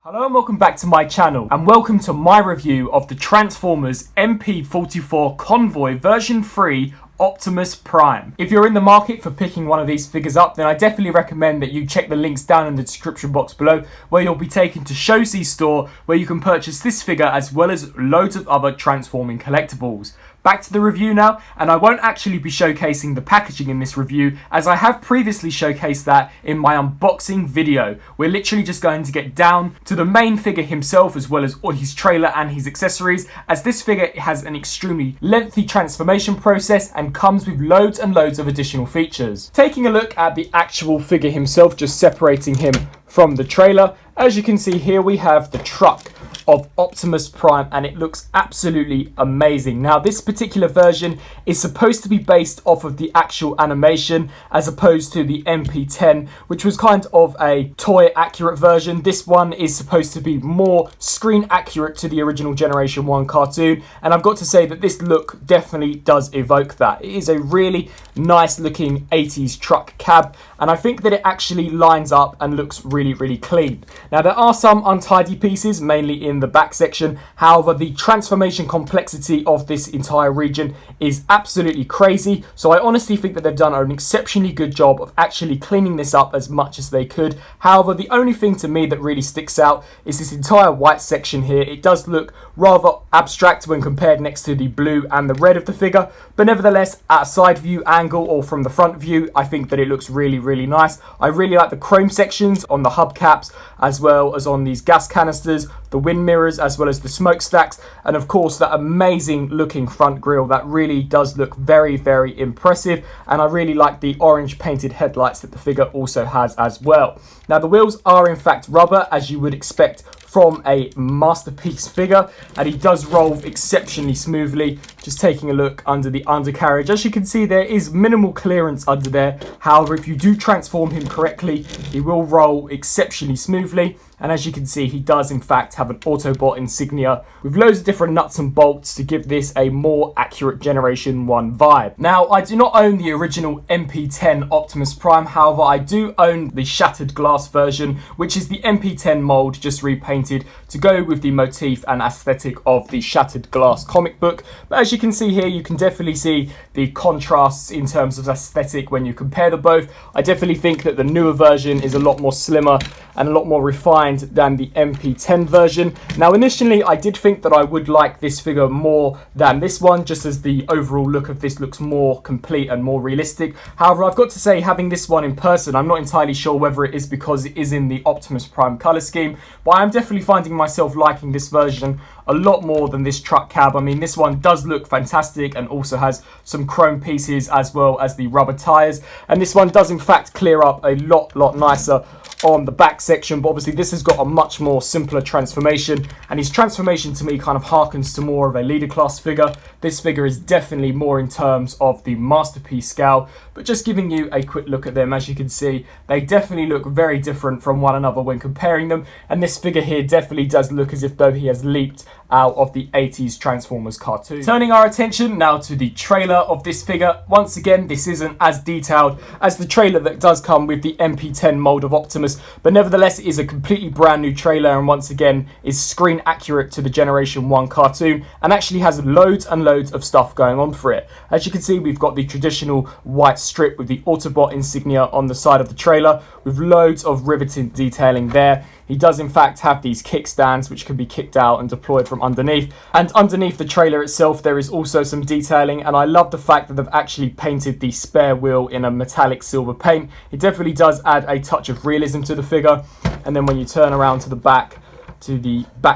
Hello and welcome back to my channel, and welcome to my review of the Transformers MP-44 Convoy version 3 Optimus Prime. If you're in the market for picking one of these figures up, then I definitely recommend that you check the links down in the description box below, where you'll be taken to Showc's store, where you can purchase this figure as well as loads of other transforming collectibles. Back to the review now, and I won't actually be showcasing the packaging in this review, as I have previously showcased that in my unboxing video. We're literally just going to get down to the main figure himself, as well as all his trailer and his accessories, as this figure has an extremely lengthy transformation process and comes with loads and loads of additional features. Taking a look at the actual figure himself, just separating him from the trailer, as you can see here we have the truck of Optimus Prime, and it looks absolutely amazing. Now, this particular version is supposed to be based off of the actual animation as opposed to the MP-10, which was kind of a toy accurate version. This one is supposed to be more screen accurate to the original Generation 1 cartoon, and I've got to say that this look definitely does evoke that. It is a really nice looking 80s truck cab, and I think that it actually lines up and looks really clean. Now, there are some untidy pieces, mainly in the back section. However, the transformation complexity of this entire region is absolutely crazy, so I honestly think that they've done an exceptionally good job of actually cleaning this up as much as they could. However, the only thing to me that really sticks out is this entire white section here. It does look rather abstract when compared next to the blue and the red of the figure, but nevertheless, at a side view angle or from the front view, I think that it looks really nice. I really like the chrome sections on the hubcaps, as well as on these gas canisters, the wind mirrors, as well as the smokestacks, and of course that amazing looking front grille that really does look very impressive. And I really like the orange painted headlights that the figure also has as well. Now, the wheels are in fact rubber, as you would expect from a masterpiece figure, and he does roll exceptionally smoothly. Just taking a look under the undercarriage, as you can see, there is minimal clearance under there. However, if you do transform him correctly, he will roll exceptionally smoothly. And as you can see, he does in fact have an Autobot insignia with loads of different nuts and bolts to give this a more accurate Generation 1 vibe. Now, I do not own the original MP-10 Optimus Prime. However, I do own the shattered glass version, which is the MP-10 mold just repainted to go with the motif and aesthetic of the shattered glass comic book. But as you can see here, you can definitely see the contrasts in terms of aesthetic when you compare the both. I definitely think that the newer version is a lot more slimmer and a lot more refined than the MP-10 version. Now, initially I did think that I would like this figure more than this one, just as the overall look of this looks more complete and more realistic. However, I've got to say, having this one in person, I'm not entirely sure whether it is because it is in the Optimus Prime color scheme, but I'm definitely finding myself liking this version a lot more than this truck cab. I mean, this one does look fantastic and also has some chrome pieces as well as the rubber tires, and this one does in fact clear up a lot nicer on the back section. But obviously this has got a much more simpler transformation, and his transformation to me kind of harkens to more of a leader class figure. This figure is definitely more in terms of the masterpiece scale, but just giving you a quick look at them, as you can see, they definitely look very different from one another when comparing them, and this figure here definitely does look as if though he has leaped out of the 80s Transformers cartoon. Turning our attention now to the trailer of this figure. Once again, this isn't as detailed as the trailer that does come with the MP-10 mold of Optimus, but nevertheless it is a completely brand new trailer, and once again is screen accurate to the Generation 1 cartoon, and actually has loads and loads of stuff going on for it. As you can see, we've got the traditional white strip with the Autobot insignia on the side of the trailer, with loads of riveting detailing there. He does in fact have these kickstands which can be kicked out and deployed from underneath. And underneath the trailer itself, there is also some detailing, and I love the fact that they've actually painted the spare wheel in a metallic silver paint. It definitely does add a touch of realism to the figure. And then when you turn around to the back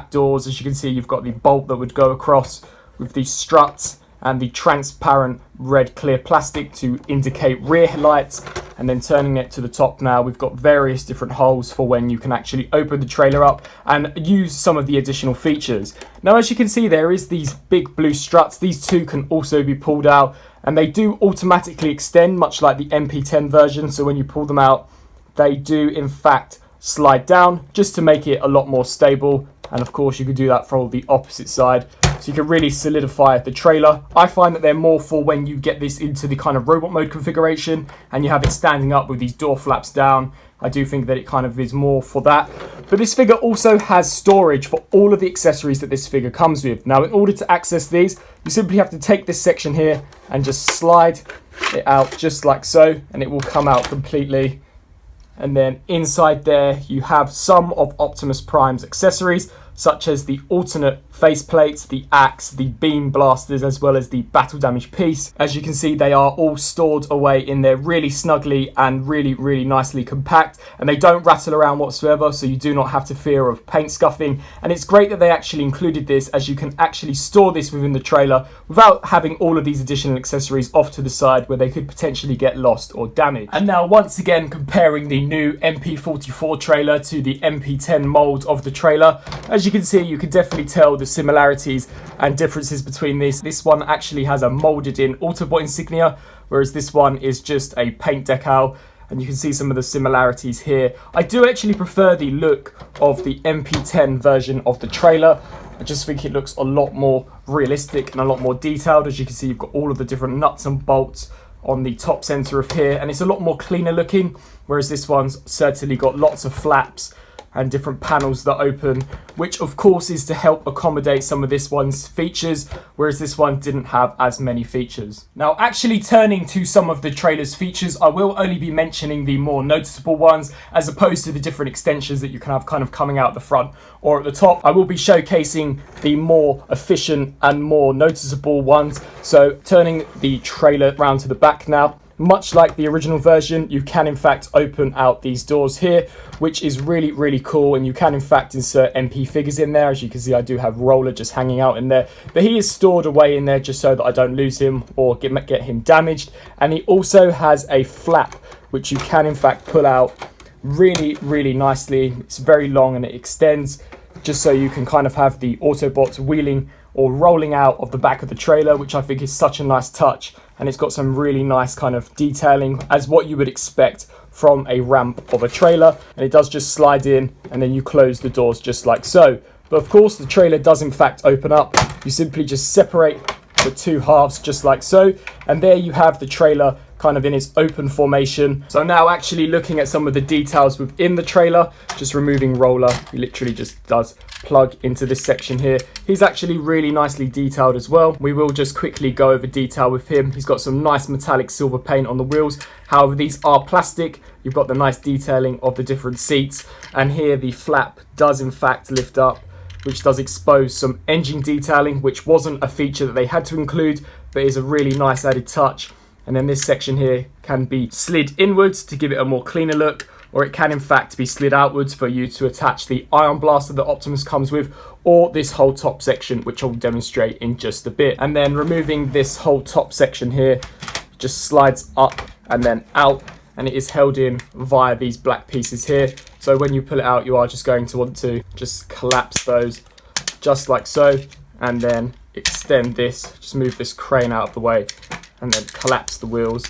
doors, as you can see, you've got the bolt that would go across with the struts and the transparent red clear plastic to indicate rear lights. And then turning it to the top now, we've got various different holes for when you can actually open the trailer up and use some of the additional features. Now, as you can see, there is these big blue struts. These two can also be pulled out, and they do automatically extend, much like the MP-10 version. So when you pull them out, they do in fact slide down just to make it a lot more stable. And of course, you could do that for the opposite side, so you can really solidify the trailer. I find that they're more for when you get this into the kind of robot mode configuration and you have it standing up with these door flaps down. I do think that it kind of is more for that. But this figure also has storage for all of the accessories that this figure comes with. Now, in order to access these, you simply have to take this section here and just slide it out just like so, and it will come out completely. And then inside there, you have some of Optimus Prime's accessories, such as the alternate faceplates, the axe, the beam blasters, as well as the battle damage piece. As you can see, they are all stored away in there really snugly and really nicely compact, and they don't rattle around whatsoever, so you do not have to fear of paint scuffing. And it's great that they actually included this, as you can actually store this within the trailer without having all of these additional accessories off to the side where they could potentially get lost or damaged. And now, once again, comparing the new MP-44 trailer to the MP-10 mold of the trailer, as you can see, you can definitely tell the similarities and differences between this. This one actually has a molded in Autobot insignia, whereas this one is just a paint decal, and you can see some of the similarities here. I do actually prefer the look of the MP-10 version of the trailer. I just think it looks a lot more realistic and a lot more detailed. As you can see, you've got all of the different nuts and bolts on the top center of here, and it's a lot more cleaner looking, whereas this one's certainly got lots of flaps and different panels that open, which of course is to help accommodate some of this one's features, whereas this one didn't have as many features. Now, actually turning to some of the trailer's features, I will only be mentioning the more noticeable ones, as opposed to the different extensions that you can have kind of coming out the front or at the top. I will be showcasing the more efficient and more noticeable ones. So turning the trailer round to the back now, much like the original version, you can in fact open out these doors here, which is really cool, and you can in fact insert MP figures in there. As you can see, I do have Roller just hanging out in there, but he is stored away in there just so that I don't lose him or get him damaged. And he also has a flap, which you can in fact pull out really nicely. It's very long and it extends, just so you can kind of have the Autobots wheeling or rolling out of the back of the trailer, which I think is such a nice touch. And it's got some really nice kind of detailing, as what you would expect from a ramp of a trailer. And it does just slide in, and then you close the doors just like so. But of course, the trailer does in fact open up. You simply just separate the two halves just like so. And there you have the trailer kind of in its open formation. So now actually looking at some of the details within the trailer, just removing Roller, he literally just does plug into this section here. He's actually really nicely detailed as well. We will just quickly go over detail with him. He's got some nice metallic silver paint on the wheels. However, these are plastic. You've got the nice detailing of the different seats, and here the flap does in fact lift up, which does expose some engine detailing, which wasn't a feature that they had to include, but is a really nice added touch. And then this section here can be slid inwards to give it a more cleaner look, or it can in fact be slid outwards for you to attach the ion blaster that Optimus comes with, or this whole top section, which I'll demonstrate in just a bit. And then removing this whole top section here, just slides up and then out, and it is held in via these black pieces here. So when you pull it out, you are just going to want to just collapse those just like so, and then extend this, just move this crane out of the way, and then collapse the wheels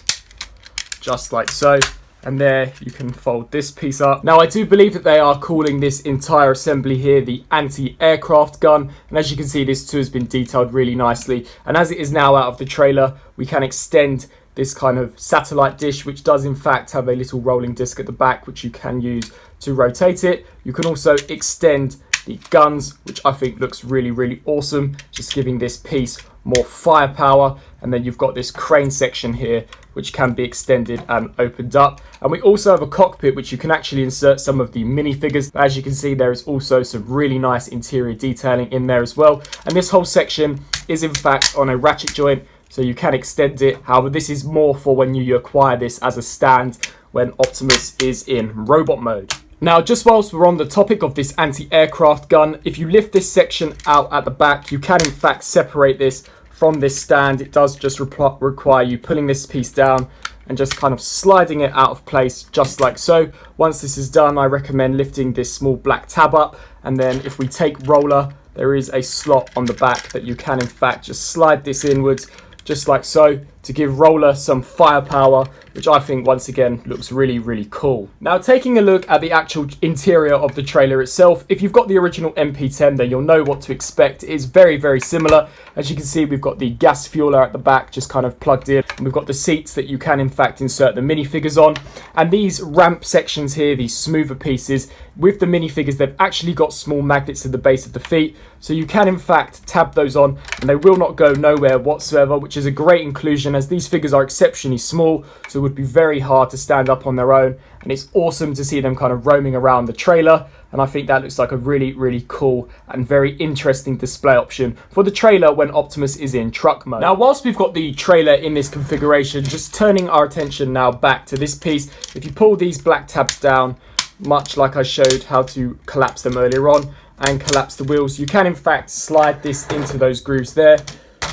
just like so. And there you can fold this piece up. Now, I do believe that they are calling this entire assembly here the anti-aircraft gun, and as you can see, this too has been detailed really nicely. And as it is now out of the trailer, we can extend this kind of satellite dish, which does in fact have a little rolling disc at the back, which you can use to rotate it. You can also extend the guns, which I think looks really awesome, just giving this piece more firepower. And then you've got this crane section here, which can be extended and opened up. And we also have a cockpit, which you can actually insert some of the minifigures. As you can see, there is also some really nice interior detailing in there as well. And this whole section is in fact on a ratchet joint, so you can extend it. However, this is more for when you acquire this as a stand when Optimus is in robot mode. Now, just whilst we're on the topic of this anti-aircraft gun, if you lift this section out at the back, you can in fact separate this from this stand. It does just require you pulling this piece down and just kind of sliding it out of place just like so. Once this is done, I recommend lifting this small black tab up, and then if we take Roller, there is a slot on the back that you can in fact just slide this inwards just like so to give Roller some firepower, which I think once again looks really, really cool. Now, taking a look at the actual interior of the trailer itself, if you've got the original MP10, then you'll know what to expect. It is very, very similar. As you can see, we've got the gas fueler at the back just kind of plugged in. And we've got the seats that you can in fact insert the minifigures on. And these ramp sections here, these smoother pieces, with the minifigures, they've actually got small magnets at the base of the feet. So you can in fact tab those on and they will not go nowhere whatsoever, which is a great inclusion as these figures are exceptionally small. So it would be very hard to stand up on their own. And it's awesome to see them kind of roaming around the trailer. And I think that looks like a really, really cool and very interesting display option for the trailer when Optimus is in truck mode. Now, whilst we've got the trailer in this configuration, just turning our attention now back to this piece. If you pull these black tabs down, much like I showed how to collapse them earlier on and collapse the wheels, you can in fact slide this into those grooves there.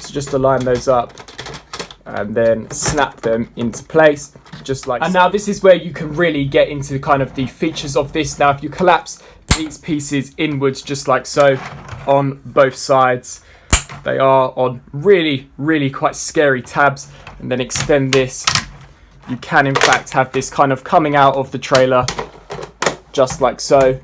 So just align those up and then snap them into place, just like so. And now this is where you can really get into kind of the features of this. Now, if you collapse these pieces inwards just like so on both sides, they are on really, really quite scary tabs, and then extend this, you can in fact have this kind of coming out of the trailer just like so,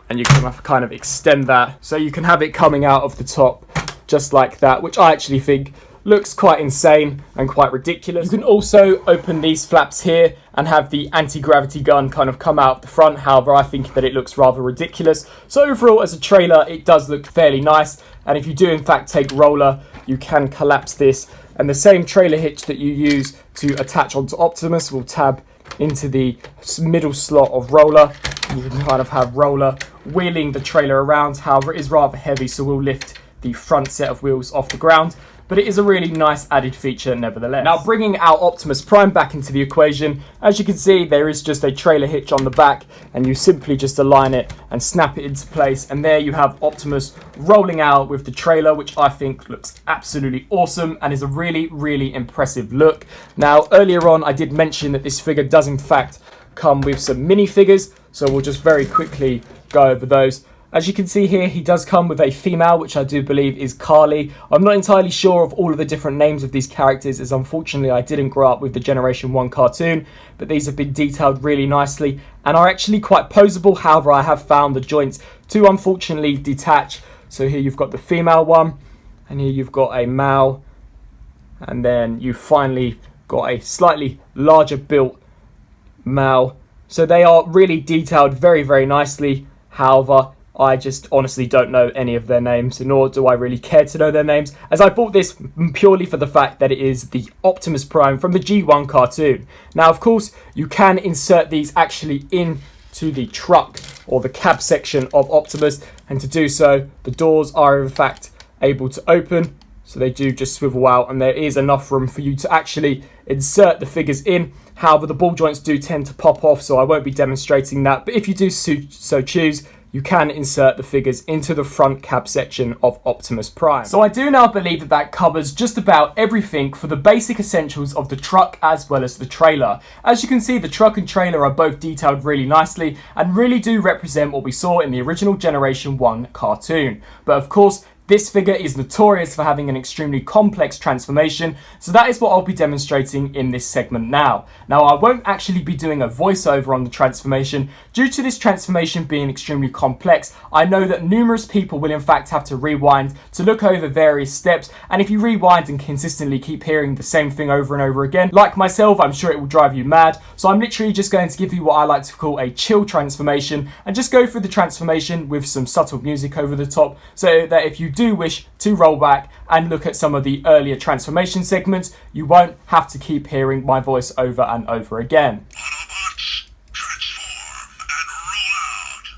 and you can kind of extend that so you can have it coming out of the top just like that, which I actually think looks quite insane and quite ridiculous. You can also open these flaps here and have the anti-gravity gun kind of come out of the front. However, I think that it looks rather ridiculous. So overall, as a trailer, it does look fairly nice. And if you do in fact take Roller, you can collapse this, and the same trailer hitch that you use to attach onto Optimus will tab into the middle slot of Roller. You can kind of have Roller wheeling the trailer around. However, it is rather heavy, so we'll lift the front set of wheels off the ground, but it is a really nice added feature nevertheless. Now, bringing our Optimus Prime back into the equation, as you can see, there is just a trailer hitch on the back, and you simply just align it and snap it into place, and there you have Optimus rolling out with the trailer, which I think looks absolutely awesome and is a really, really impressive look. Now, earlier on, I did mention that this figure does in fact come with some minifigures, so we'll just very quickly go over those. As you can see here, he does come with a female, which I do believe is Carly. I'm not entirely sure of all of the different names of these characters, as unfortunately I didn't grow up with the Generation 1 cartoon, but these have been detailed really nicely and are actually quite poseable. However, I have found the joints to unfortunately detach. So here you've got the female one, and here you've got a male, and then you finally got a slightly larger built male. So they are really detailed very, very nicely. However, I just honestly don't know any of their names, nor do I really care to know their names, as I bought this purely for the fact that it is the Optimus Prime from the G1 cartoon. Now, of course, you can insert these actually into the truck or the cab section of Optimus, and to do so, the doors are in fact able to open, so they do just swivel out, and there is enough room for you to actually insert the figures in. However, the ball joints do tend to pop off, so I won't be demonstrating that, but if you do so choose, you can insert the figures into the front cab section of Optimus Prime. So I do now believe that that covers just about everything for the basic essentials of the truck as well as the trailer. As you can see, the truck and trailer are both detailed really nicely and really do represent what we saw in the original Generation 1 cartoon. But of course, this figure is notorious for having an extremely complex transformation, so that is what I'll be demonstrating in this segment now. Now, I won't actually be doing a voiceover on the transformation. Due to this transformation being extremely complex, I know that numerous people will in fact have to rewind to look over various steps, and if you rewind and consistently keep hearing the same thing over and over again, like myself, I'm sure it will drive you mad. So I'm literally just going to give you what I like to call a chill transformation, and just go through the transformation with some subtle music over the top, so that if you do wish to roll back and look at some of the earlier transformation segments, you won't have to keep hearing my voice over and over again. Autobots, transform and roll out.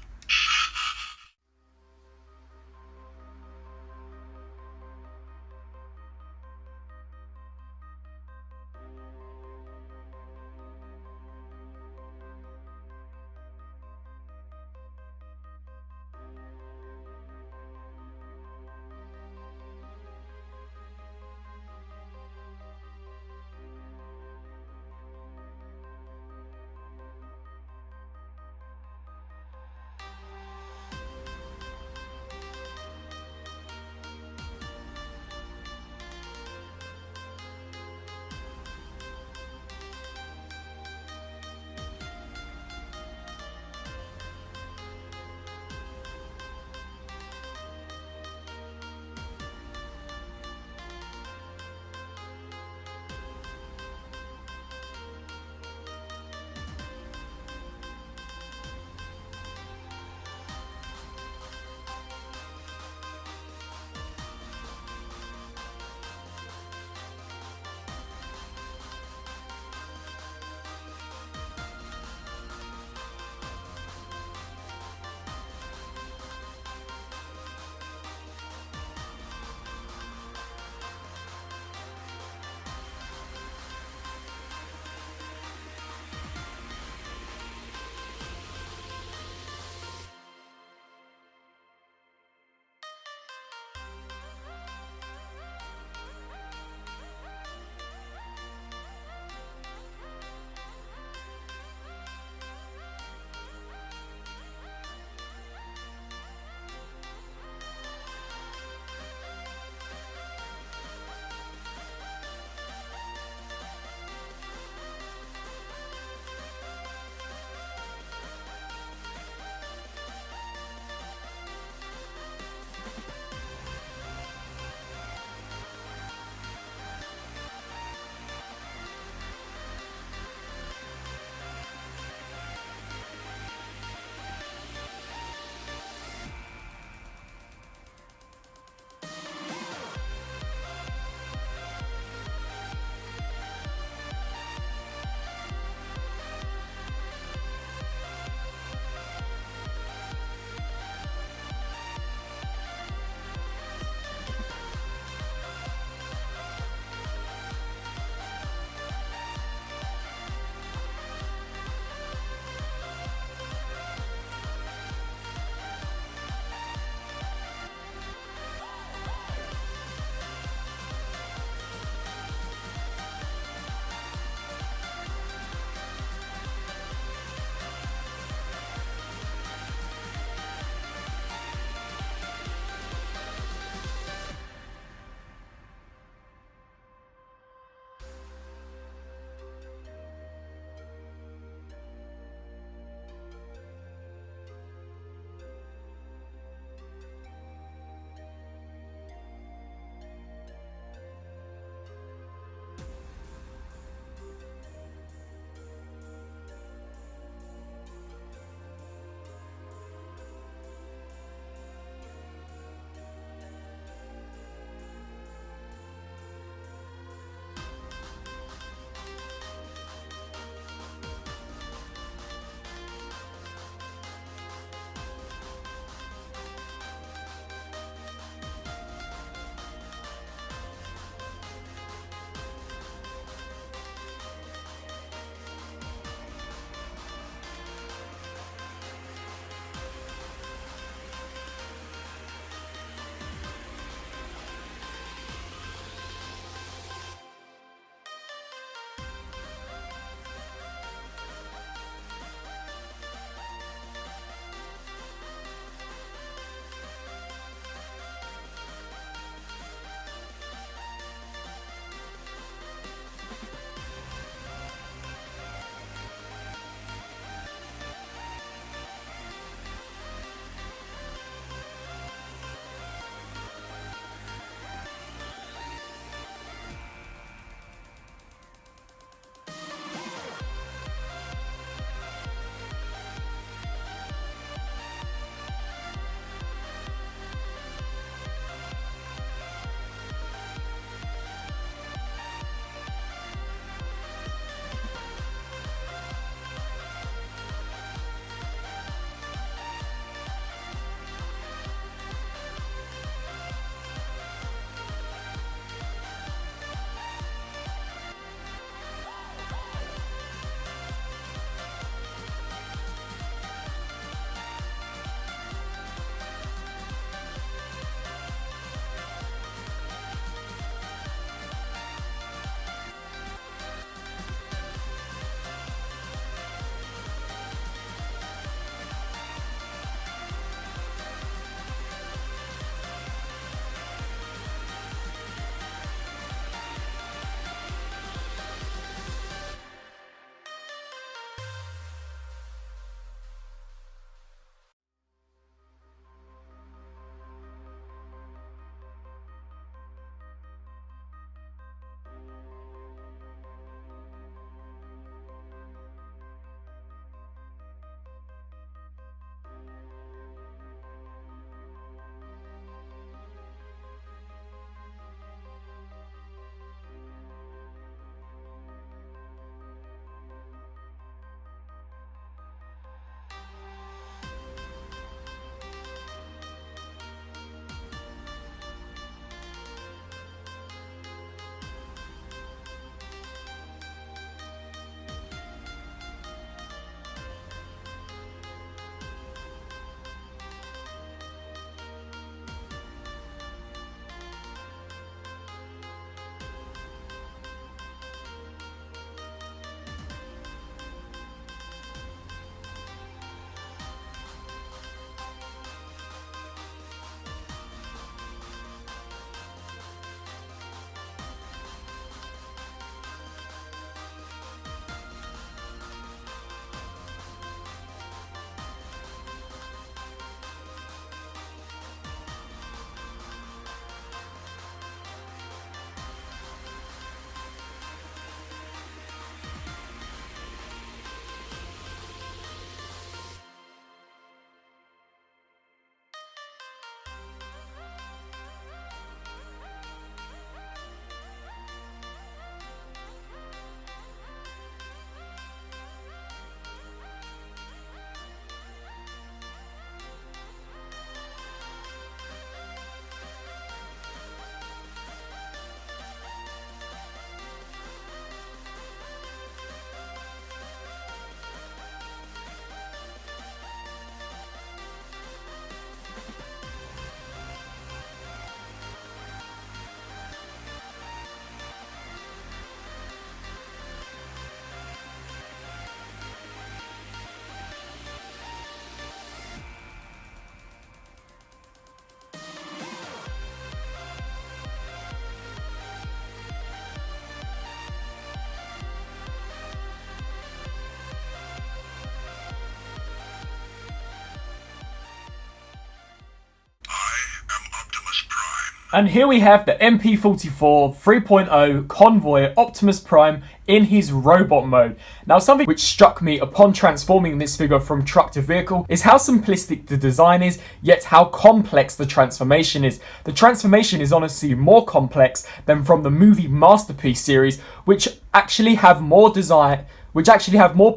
And here we have the MP-44 3.0 Convoy Optimus Prime in his robot mode. Now, something which struck me upon transforming this figure from truck to vehicle is how simplistic the design is, yet how complex the transformation is. The transformation is honestly more complex than from the movie Masterpiece series, which actually have more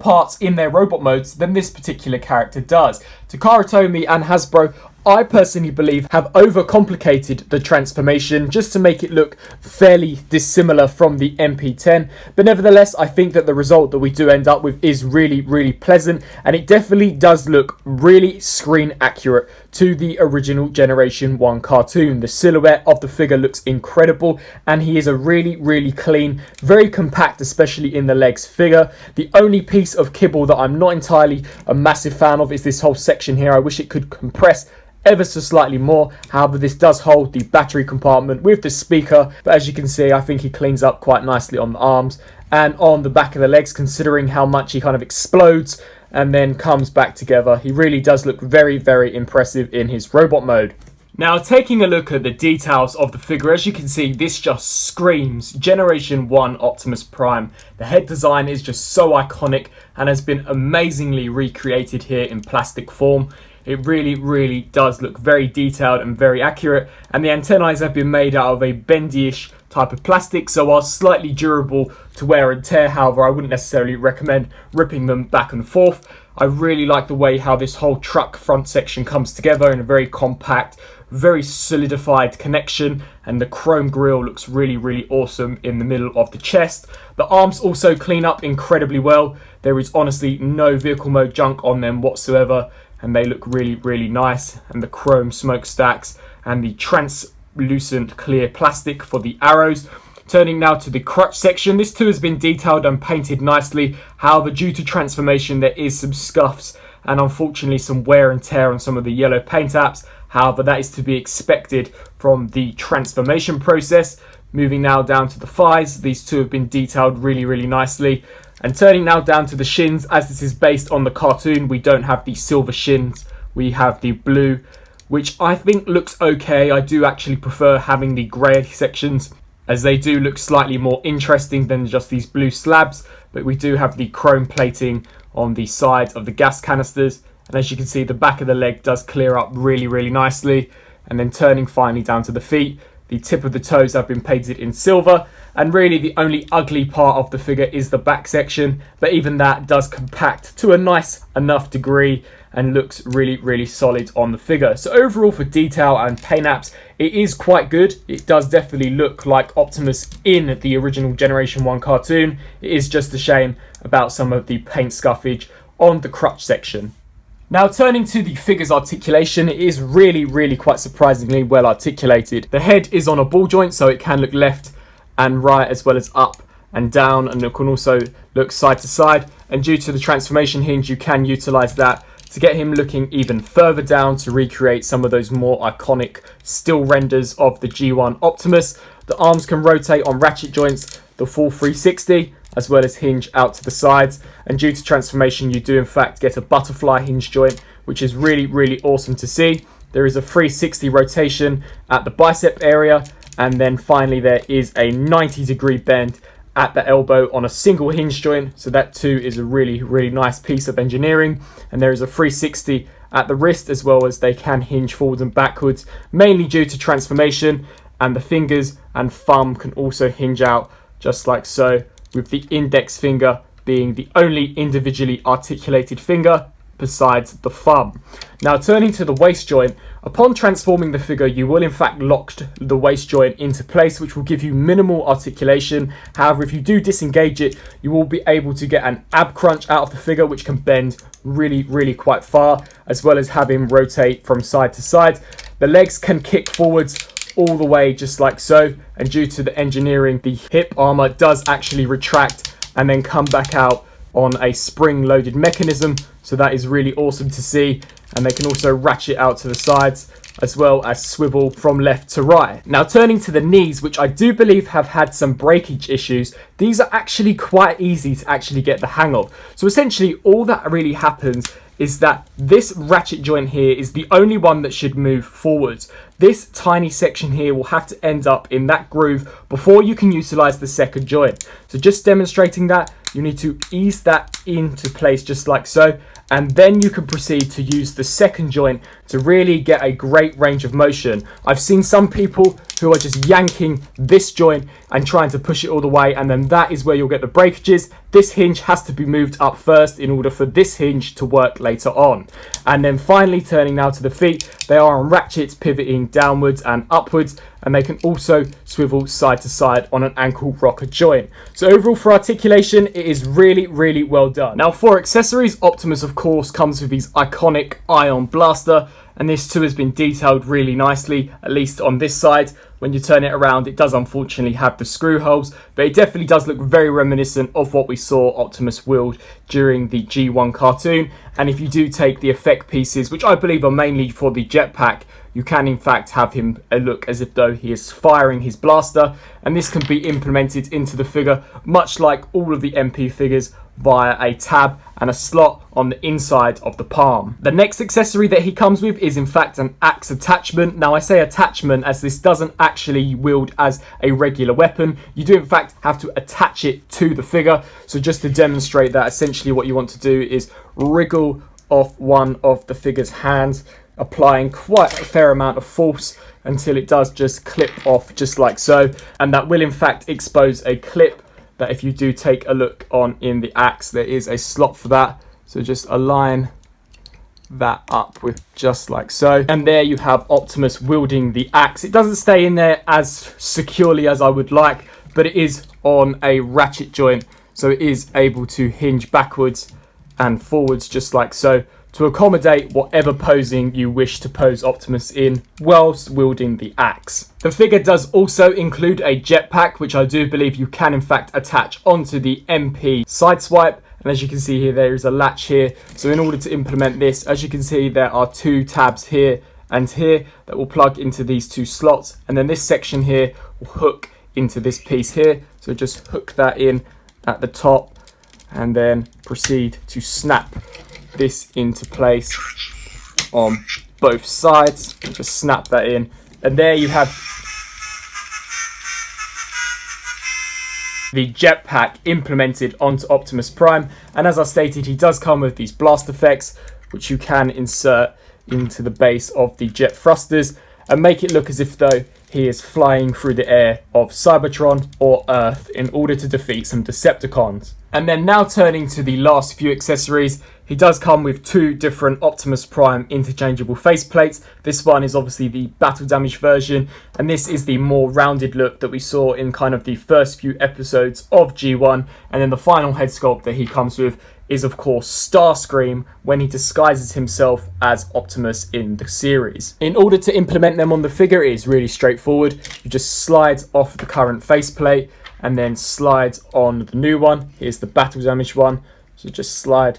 parts in their robot modes than this particular character does. Takara Tomy and Hasbro, I personally believe, have overcomplicated the transformation just to make it look fairly dissimilar from the MP10. But nevertheless, I think that the result that we do end up with is really, really pleasant, and it definitely does look really screen accurate to the original Generation 1 cartoon. The silhouette of the figure looks incredible, and he is a really, really clean, very compact, especially in the legs figure. The only piece of kibble that I'm not entirely a massive fan of is this whole section here. I wish it could compress ever so slightly more. However, this does hold the battery compartment with the speaker, but as you can see, I think he cleans up quite nicely on the arms and on the back of the legs, considering how much he kind of explodes and then comes back together. He really does look very, very impressive in his robot mode. Now, taking a look at the details of the figure, as you can see, this just screams Generation 1 Optimus Prime. The head design is just so iconic and has been amazingly recreated here in plastic form. It really, really does look very detailed and very accurate, and the antennae have been made out of a bendy-ish type of plastic, so are slightly durable to wear and tear. However, I wouldn't necessarily recommend ripping them back and forth. I really like the way how this whole truck front section comes together in a very compact, very solidified connection, and the chrome grille looks really, really awesome in the middle of the chest. The arms also clean up incredibly well. There is honestly no vehicle mode junk on them whatsoever, and they look really, really nice. And the chrome smokestacks and the translucent clear plastic for the arrows. Turning now to the crutch section, this too has been detailed and painted nicely. However, due to transformation, there is some scuffs and unfortunately some wear and tear on some of the yellow paint apps. However, that is to be expected from the transformation process. Moving now down to the thighs, these two have been detailed really, really nicely. And turning now down to the shins, as this is based on the cartoon, we don't have the silver shins, we have the blue, which I think looks okay. I do actually prefer having the grey sections, as they do look slightly more interesting than just these blue slabs. But we do have the chrome plating on the sides of the gas canisters, and as you can see, the back of the leg does clear up really, really nicely. And then turning finally down to the feet, the tip of the toes have been painted in silver, and really the only ugly part of the figure is the back section, but even that does compact to a nice enough degree and looks really, really solid on the figure. So overall, for detail and paint apps, it is quite good. It does definitely look like Optimus in the original Generation 1 cartoon. It is just a shame about some of the paint scuffage on the crutch section. Now, turning to the figure's articulation, it is really, really quite surprisingly well articulated. The head is on a ball joint, so it can look left and right as well as up and down, and it can also look side to side. And due to the transformation hinge, you can utilize that to get him looking even further down to recreate some of those more iconic still renders of the G1 Optimus. The arms can rotate on ratchet joints, the full 360, as well as hinge out to the sides. And due to transformation, you do in fact get a butterfly hinge joint, which is really, really awesome to see. There is a 360 rotation at the bicep area, and then finally there is a 90-degree bend at the elbow on a single hinge joint. So that too is a really, really nice piece of engineering. And there is a 360 at the wrist, as well as they can hinge forwards and backwards, mainly due to transformation. And the fingers and thumb can also hinge out just like so, with the index finger being the only individually articulated finger besides the thumb. Now, turning to the waist joint, upon transforming the figure, you will in fact lock the waist joint into place, which will give you minimal articulation. However, if you do disengage it, you will be able to get an ab crunch out of the figure, which can bend really, really quite far, as well as have him rotate from side to side. The legs can kick forwards all the way just like so, and due to the engineering, the hip armor does actually retract and then come back out on a spring-loaded mechanism. So that is really awesome to see. And they can also ratchet out to the sides, as well as swivel from left to right. Now, turning to the knees, which I do believe have had some breakage issues, these are actually quite easy to actually get the hang of. So essentially, all that really happens is that this ratchet joint here is the only one that should move forwards. This tiny section here will have to end up in that groove before you can utilize the second joint. So just demonstrating that, you need to ease that into place just like so, and then you can proceed to use the second joint to really get a great range of motion. I've seen some people who are just yanking this joint and trying to push it all the way, and then that is where you'll get the breakages. This hinge has to be moved up first in order for this hinge to work later on. And then finally, turning now to the feet, they are on ratchets pivoting downwards and upwards, and they can also swivel side to side on an ankle rocker joint. So overall for articulation, it is really, really well done. Now for accessories, Optimus of course comes with his iconic ion blaster, and this too has been detailed really nicely, at least on this side. When you turn it around, it does unfortunately have the screw holes, but it definitely does look very reminiscent of what we saw Optimus wield during the G1 cartoon. And if you do take the effect pieces, which I believe are mainly for the jetpack, you can in fact have him look as if though he is firing his blaster, and this can be implemented into the figure much like all of the MP figures via a tab and a slot on the inside of the palm. The next accessory that he comes with is in fact an axe attachment. Now I say attachment as this doesn't actually wield as a regular weapon. You do in fact have to attach it to the figure. So just to demonstrate that, essentially what you want to do is wriggle off one of the figure's hands, applying quite a fair amount of force until it does just clip off just like so, and that will in fact expose a clip that if you do take a look on in the axe, there is a slot for that. So just align that up with just like so, and there you have Optimus wielding the axe. It doesn't stay in there as securely as I would like, but it is on a ratchet joint, so it is able to hinge backwards and forwards just like so, to accommodate whatever posing you wish to pose Optimus in whilst wielding the axe. The figure does also include a jetpack, which I do believe you can in fact attach onto the MP sideswipe. And as you can see here, there is a latch here. So in order to implement this, as you can see, there are two tabs here and here that will plug into these two slots. And then this section here will hook into this piece here. So just hook that in at the top and then proceed to snap this into place on both sides. Just snap that in, and there you have the jetpack implemented onto Optimus Prime. And as I stated, he does come with these blast effects, which you can insert into the base of the jet thrusters and make it look as if though he is flying through the air of Cybertron or Earth in order to defeat some Decepticons. And then now turning to the last few accessories, he does come with two different Optimus Prime interchangeable faceplates. This one is obviously the battle damage version, and this is the more rounded look that we saw in kind of the first few episodes of G1. And then the final head sculpt that he comes with is of course Starscream when he disguises himself as Optimus in the series. In order to implement them on the figure, it is really straightforward. You just slide off the current faceplate and then slide on the new one. Here's the battle damage one. So just slide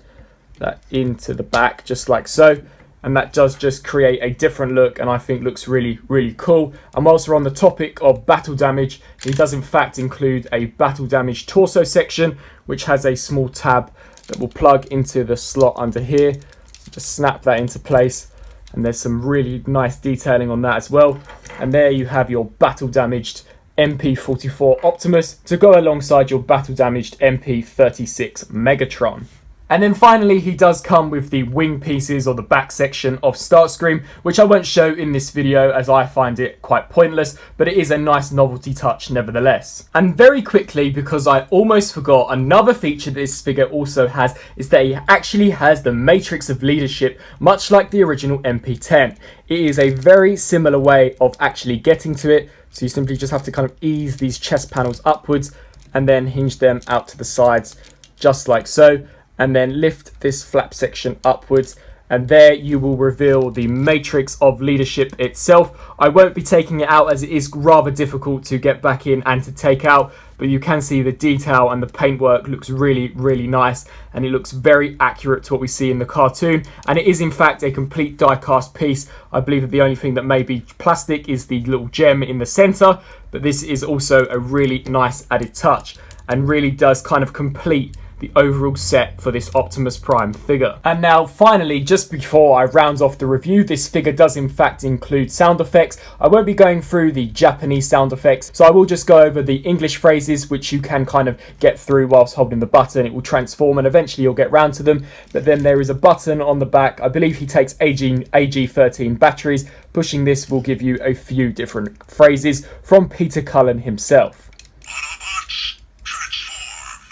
that into the back just like so, and that does just create a different look, and I think looks really, really cool. And whilst we're on the topic of battle damage, he does in fact include a battle damage torso section, which has a small tab that will plug into the slot under here. So just snap that into place, and there's some really nice detailing on that as well. And there you have your battle damaged MP-44 Optimus to go alongside your battle damaged MP-36 Megatron. And then finally, he does come with the wing pieces or the back section of Starscream, which I won't show in this video as I find it quite pointless, but it is a nice novelty touch nevertheless. And very quickly, because I almost forgot, another feature this figure also has is that he actually has the matrix of leadership, much like the original MP10. It is a very similar way of actually getting to it. So you simply just have to kind of ease these chest panels upwards and then hinge them out to the sides just like so, and then lift this flap section upwards, and there you will reveal the matrix of leadership itself. I won't be taking it out as it is rather difficult to get back in and to take out, but you can see the detail and the paintwork looks really, really nice, and it looks very accurate to what we see in the cartoon. And it is in fact a complete die-cast piece. I believe that the only thing that may be plastic is the little gem in the center, but this is also a really nice added touch and really does kind of complete the overall set for this Optimus Prime figure. And now finally, just before I round off the review, this figure does in fact include sound effects. I won't be going through the Japanese sound effects, so I will just go over the English phrases which you can kind of get through whilst holding the button. It will transform and eventually you'll get round to them. But then there is a button on the back. I believe he takes AG13 batteries. Pushing this will give you a few different phrases from Peter Cullen himself. Autobots, transform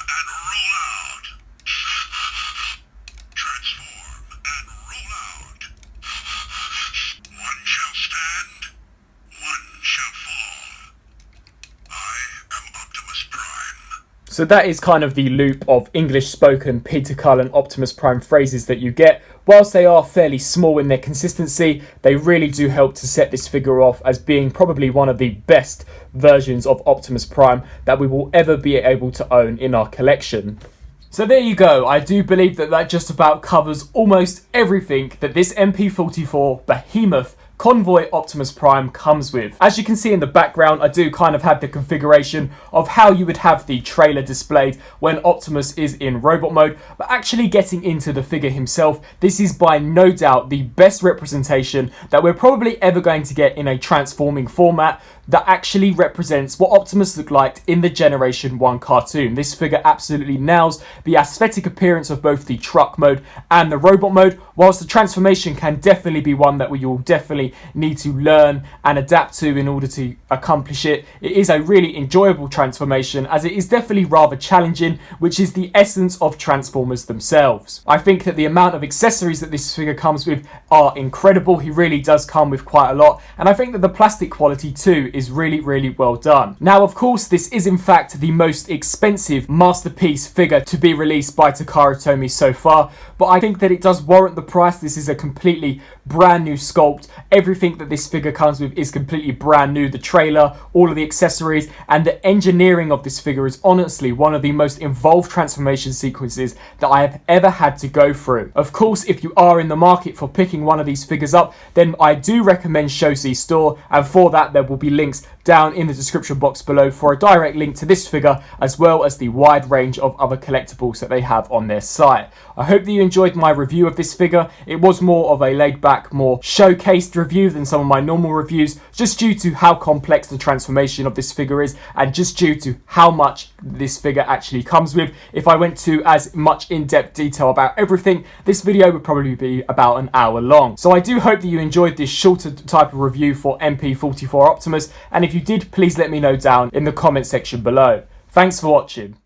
and roll out. Transform and roll out. One shall stand, one shall fall. I am Optimus Prime. So that is kind of the loop of English spoken Peter Cullen Optimus Prime phrases that you get. Whilst they are fairly small in their consistency, they really do help to set this figure off as being probably one of the best versions of Optimus Prime that we will ever be able to own in our collection. So there you go. I do believe that just about covers almost everything that this MP-44 behemoth Convoy Optimus Prime comes with. As you can see in the background, I do kind of have the configuration of how you would have the trailer displayed when Optimus is in robot mode, but actually getting into the figure himself, this is by no doubt the best representation that we're probably ever going to get in a transforming format that actually represents what Optimus looked like in the Generation 1 cartoon. This figure absolutely nails the aesthetic appearance of both the truck mode and the robot mode, whilst the transformation can definitely be one that we will definitely need to learn and adapt to in order to accomplish it. It is a really enjoyable transformation, as it is definitely rather challenging, which is the essence of Transformers themselves. I think that the amount of accessories that this figure comes with are incredible. He really does come with quite a lot, and I think that the plastic quality too is really well done. Now, of course, this is in fact the most expensive masterpiece figure to be released by Takara Tomy so far, but I think that it does warrant the price. This is a completely brand new sculpt. Everything that this figure comes with is completely brand new. The trailer, all of the accessories, and the engineering of this figure is honestly one of the most involved transformation sequences that I have ever had to go through. Of course, if you are in the market for picking one of these figures up, then I do recommend Shosei's store, and for that there will be links down in the description box below for a direct link to this figure, as well as the wide range of other collectibles that they have on their site. I hope that you enjoyed my review of this figure. It was more of a laid back, more showcased review than some of my normal reviews, just due to how complex the transformation of this figure is, and just due to how much this figure actually comes with. If I went to as much in-depth detail about everything, this video would probably be about an hour long. So I do hope that you enjoyed this shorter type of review for MP-44 Optimus, and if you did, please let me know down in the comment section below. Thanks for watching.